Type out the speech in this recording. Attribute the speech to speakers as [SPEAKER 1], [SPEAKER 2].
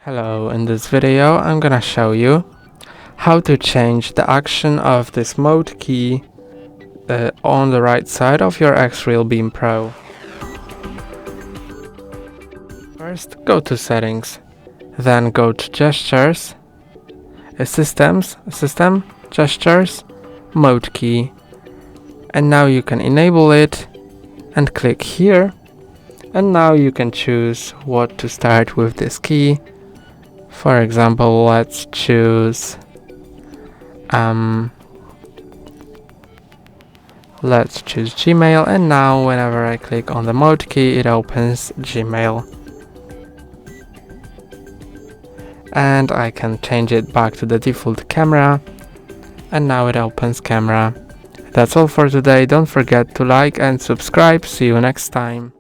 [SPEAKER 1] Hello, in this video I'm gonna show you how to change the action of this mode key on the right side of your Xreal Beam Pro. First go to settings, then go to gestures, system, gestures, mode key, and now you can enable it and click here, and now you can choose what to start with this key. For example, let's choose Gmail, and now whenever I click on the mode key it opens Gmail. And I can change it back to the default camera, and now it opens camera. That's all for today. Don't forget to like and subscribe. See you next time.